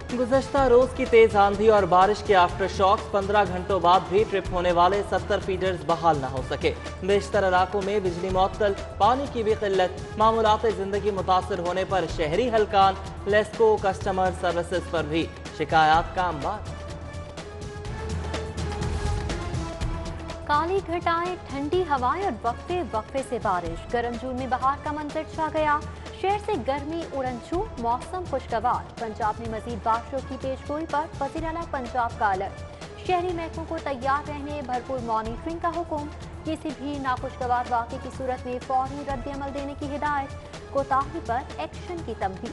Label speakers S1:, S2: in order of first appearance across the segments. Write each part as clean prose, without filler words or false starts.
S1: गुज़श्ता रोज की तेज आंधी और बारिश के आफ्टर शॉक्स 15 घंटों बाद भी ट्रिप होने वाले 70 फीडर्स बहाल न हो सके। बेशतर इलाकों में बिजली मुअत्तल, पानी की भी किल्लत, मामूलात जिंदगी मुतासर होने पर शहरी हलकान, लेस्को कस्टमर सर्विसेज पर भी शिकायत का अंबार।
S2: काली घटाएं, ठंडी हवाएं और वक्फे वक्फे से बारिश। गर्म जून में बहार का मंजर छा गया। शहर से गर्मी उड़नछू, मौसम खुशगवार। पंजाब में मजीद बारिशों की पेशगोई पर वज़ीर आला पंजाब का अलर्ट। शहरी महकमों को तैयार रहने, भरपूर मॉनिटरिंग का हुक्म। किसी भी नाखुशगवार वाक़े की सूरत में फौरी रद्द-ए-अमल देने की हिदायत। कोताही पर एक्शन की तंबीह।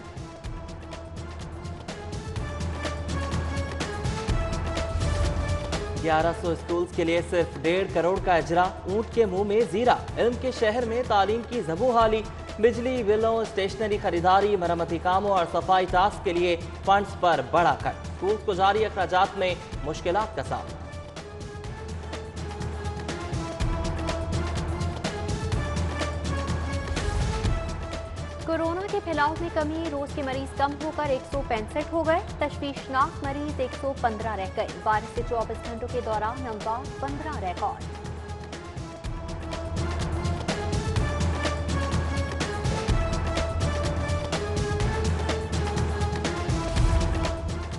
S1: 1100 स्कूल्स के लिए सिर्फ 1.5 करोड़ का इजरा, ऊंट के मुंह में जीरा। इल्म के शहर में तालीम की ज़बूहाली, बिजली बिलों, स्टेशनरी खरीदारी, मरम्मती कामों और सफाई टास्क के लिए फंड्स पर बड़ा कट। स्कूल्स को जारी अखराजात में मुश्किलात का सामना।
S2: कोरोना के फैलाव में कमी, रोज के मरीज कम होकर 165 हो गए। तशवीशनाक मरीज 115 रह गए। बारिश से 24 घंटों के दौरान अमवात 15 रिकॉर्ड।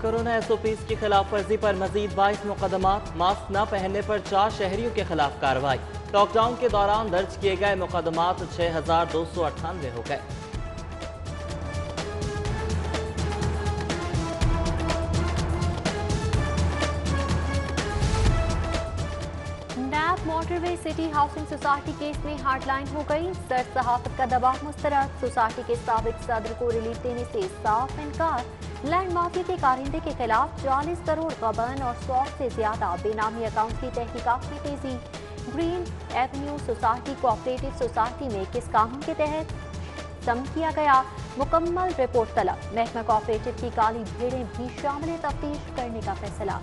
S1: कोरोना SOPs की खिलाफ वर्जी पर मजीद 22 मुकदमात। मास्क न पहनने पर 4 शहरियों के खिलाफ कार्रवाई। लॉकडाउन के दौरान दर्ज किए गए मुकदमात 6298 हो गए।
S2: Motorway city housing society case में हार्डलाइन हो गई। सर सहाफत का दबाव मुस्तरद। सोसाइटी के साबिक सदर को रिलीफ देने से साफ इनकार। लैंड माफिया के कारिंदे के खिलाफ 40 करोड़ गबन और 100 से ज्यादा बेनामी अकाउंट की तहकीकात में तेजी। Green Avenue society cooperative society में किस कानून के तहत सम किया गया, मुकम्मल रिपोर्ट तलब। महकमा कोऑपरेटिव की काली भेड़ें भी शामिल तफ्तीश करने का फैसला।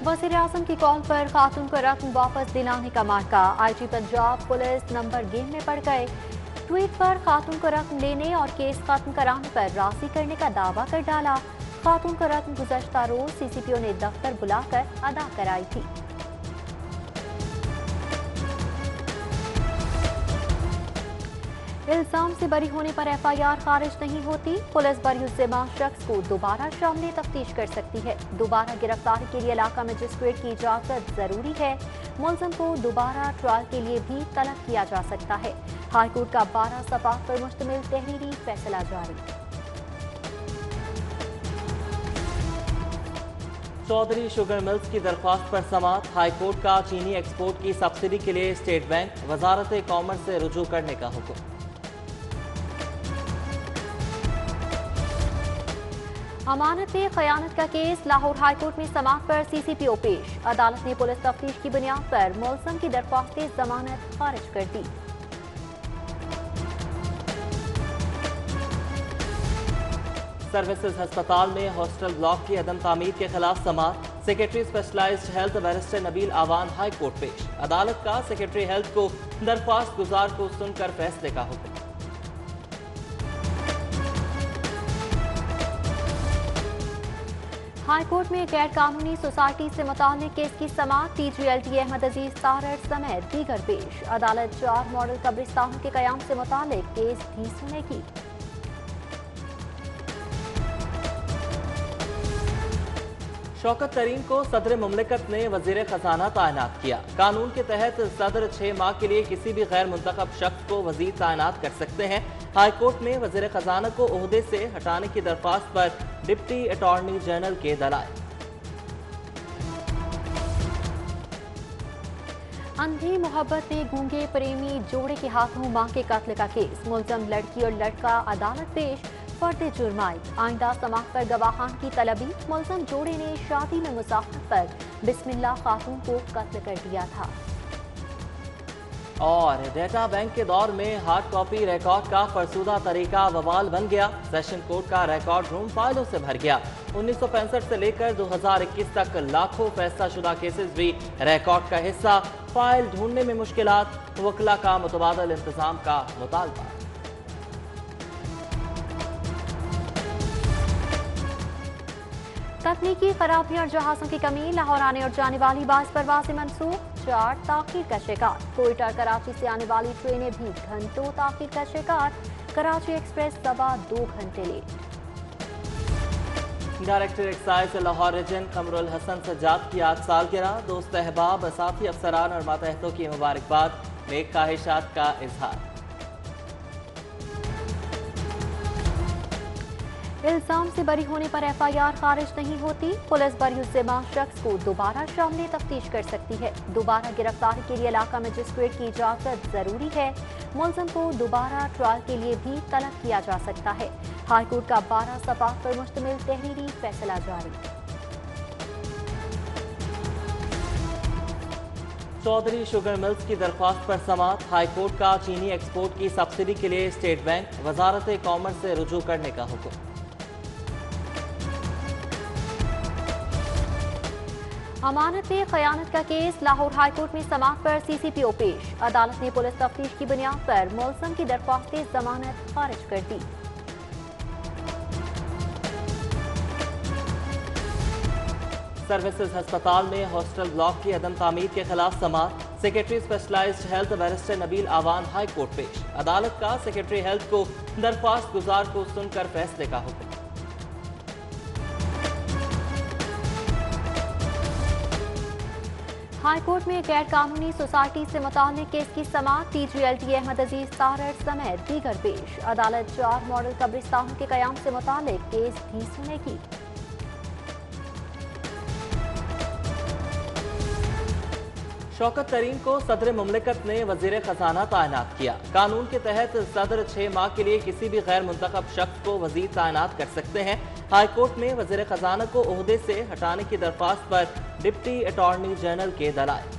S2: वज़ीर आज़म की कॉल पर खातून को रकम वापस दिलाने का मार्का। IG Punjab police number game में पड़ गए। ट्वीट पर खातून को रकम लेने और केस खत्म कराने पर राजी करने का दावा कर डाला। खातून को रकम गुज़श्ता रोज CCPO ने दफ्तर बुलाकर अदा कराई थी। इल्जाम से बरी होने पर FIR खारिज नहीं होती। पुलिस बरीउज़्ज़िम्मा शख्स को दोबारा शामिल तफ्तीश कर सकती है। दोबारा गिरफ्तारी के लिए इलाका मजिस्ट्रेट की इजाजत जरूरी है। मुलज़म को दोबारा ट्रायल के लिए भी तलब किया जा सकता है। हाईकोर्ट का 12 सफ़ात पर मुश्तमिल तहरीरी फैसला जारी।
S1: चौधरी शुगर मिल्स की दरख्वास्त पर समाअत। हाईकोर्ट का चीनी एक्सपोर्ट की सब्सिडी के लिए स्टेट बैंक, वजारत कॉमर्स से रुजू करने का हुक्म।
S2: अमानत में खयानत का केस। लाहौर हाईकोर्ट में समाअत पर CCPO पेश। अदालत ने पुलिस तफ्तीश की बुनियाद पर मुलज़म की दरख्वास्त जमानत खारिज कर दी।
S1: सर्विसेज अस्पताल में हॉस्टल ब्लॉक की अदम तामीर के खिलाफ समाअत। Secretary specialised health barrister Nabeel Awan high court पेश। अदालत का सेक्रेटरी हेल्थ को दरख्वास्त गुजार को सुनकर फैसले का हुक्म।
S2: हाईकोर्ट में गैर कानूनी सोसाइटी से मुताल्लिक केस की समाअत। TGLT अहमद अजीज तारड़ समेत दीगर पेश। अदालत 4 मॉडल कब्रिस्तानों के कयाम से मुताल्लिक केस भी सुनेगी।
S1: शौकत तरीन को सदर मुमलिकत ने वजीर खजाना तैनात किया। कानून के तहत सदर 6 माह के लिए किसी भी गैर मुंतखब शख्स को वजीर तैनात कर सकते हैं। हाईकोर्ट में वजीर खजाना को ओहदे से हटाने की दरख्वास्त पर डिप्टी अटॉर्नी जनरल के दलाइल।
S2: अंधी मोहब्बत में गूंगे प्रेमी जोड़े के हाथों मां के कत्ल का केस। मुलज़म लड़की और लड़का अदालत पेश। फर्द जुर्माई। आइंदा समाअत पर गवाहान की तलबी। मुलज़म जोड़े ने शादी में मुसाफरत पर बिस्मिल्लाह खातून को कत्ल कर दिया था।
S1: और डेटा बैंक के दौर में हार्ड कॉपी रिकॉर्ड का फरसूदा तरीका बवाल बन गया। सेशन कोर्ट का रिकॉर्ड रूम फाइलों से भर गया। 1965 से लेकर 2021 तक लाखों फैसला शुदा केसेस भी रिकॉर्ड का हिस्सा। फाइल ढूंढने में मुश्किलात। वकला का मुतबादल इंतजाम का मुतालबा।
S2: तकनीकी खराबी और जहाजों की कमी, लाहौर आने और जाने वाली 22 परवाजें मनसूख, 4 ताखीर का शिकार। कोयटा कराची से आने वाली ट्रेनें भी घंटों ताखीर का शिकार। कराची एक्सप्रेस सवा 2 घंटे late.
S1: Director excise Lahore region Qamarul Hasan Sajjad की आज सालगिरह। दोस्त अहबाब, साथी अफसरान और मातहतों की मुबारकबाद, नेक ख्वाहिशात का इजहार।
S2: इल्जाम से बरी होने पर FIR खारिज नहीं होती। पुलिस बरीउज़्ज़िम्मा शख्स को दोबारा शामिल तफ्तीश कर सकती है। दोबारा गिरफ्तारी के लिए इलाका मजिस्ट्रेट की इजाजत जरूरी है। मुलजम को दोबारा ट्रायल के लिए भी तलब किया जा सकता है। हाईकोर्ट का 12 सफ़ात पर मुश्तमिल तहरीरी फैसला जारी।
S1: चौधरी शुगर मिल्स की दरख्वास्त पर समाअत। हाईकोर्ट का चीनी एक्सपोर्ट की सब्सिडी के लिए स्टेट बैंक, वजारत कॉमर्स से रुजू करने का हुक्म।
S2: अमानत पे खयानत का केस, लाहौर हाईकोर्ट में समाअत पर CCPO पेश। अदालत ने पुलिस तफ्तीश की बुनियाद पर मुलजम की दरख्वास्त जमानत खारिज कर दी।
S1: सर्विसेज अस्पताल में हॉस्टल ब्लॉक की अदम तामीर के खिलाफ समाअत। Secretary specialised health barrister Nabeel Awan high court पेश। अदालत का सेक्रेटरी हेल्थ को दरख्वास्त गुजार को सुनकर फैसले का हुक्म।
S2: हाईकोर्ट में गैर कानूनी सोसाइटी से मुताल्लिक केस की समाअत। TGLT अहमद अजीज तारड़ समेत दीगर पेश। अदालत 4 मॉडल कब्रिस्तानों के कयाम से मुताल्लिक केस भी सुनेगी।
S1: शौकत तरीन को सदर मुमलिकत ने वजीर खजाना तैनात किया। कानून के तहत सदर 6 माह के लिए किसी भी गैर मुंतखब शख्स को वजीर तैनात कर सकते हैं। हाईकोर्ट में वजीर खजाना को ओहदे से हटाने की दरख्वास्त पर डिप्टी अटॉर्नी जनरल के दलाइल।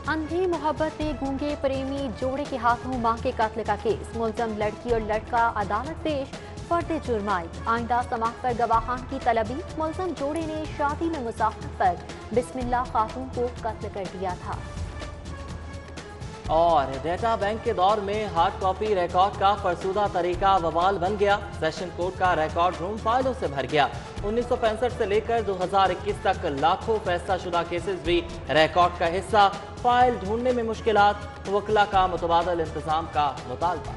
S2: अंधी मोहब्बत में गूंगे प्रेमी जोड़े के हाथों मां के कत्ल का केस। मुलजम लड़की और लड़का अदालत पेश, फर्द जुर्माई। आइंदा समाअत पर गवाहान की तलबी। मुलजम जोड़े ने शादी में मुसाफरत पर बिस्मिल्लाह खातून को कत्ल कर दिया था।
S1: और डेटा बैंक के दौर में हार्ड कॉपी रिकॉर्ड का फरसूदा तरीका बवाल बन गया। सेशन कोर्ट का रिकॉर्ड रूम फाइलों से भर गया। 1965 से लेकर 2021 तक लाखों फैसला शुदा केसेस भी रिकॉर्ड का हिस्सा। फाइल ढूंढने में मुश्किलात, वकला का मुतबादल इंतजाम का मुतालबा।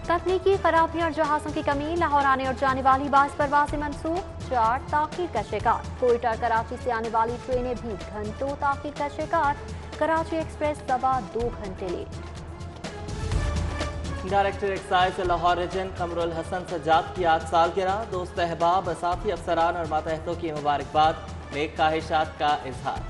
S2: तकनीकी खराबी और जहाजों की कमी, लाहौर आने और जाने वाली 22 परवाजें मनसूख, 4 ताखीर का शिकार। कोयटा कराची से आने वाली ट्रेनें भी घंटों ताखीर का शिकार। कराची एक्सप्रेस सवा 2 घंटे late.
S1: Director excise Lahore region Qamarul Hasan Sajjad की आज सालगिरह। दोस्त अहबाब, साथी अफसरान और मातहतों की मुबारकबाद, नेक ख्वाहिशात का इजहार।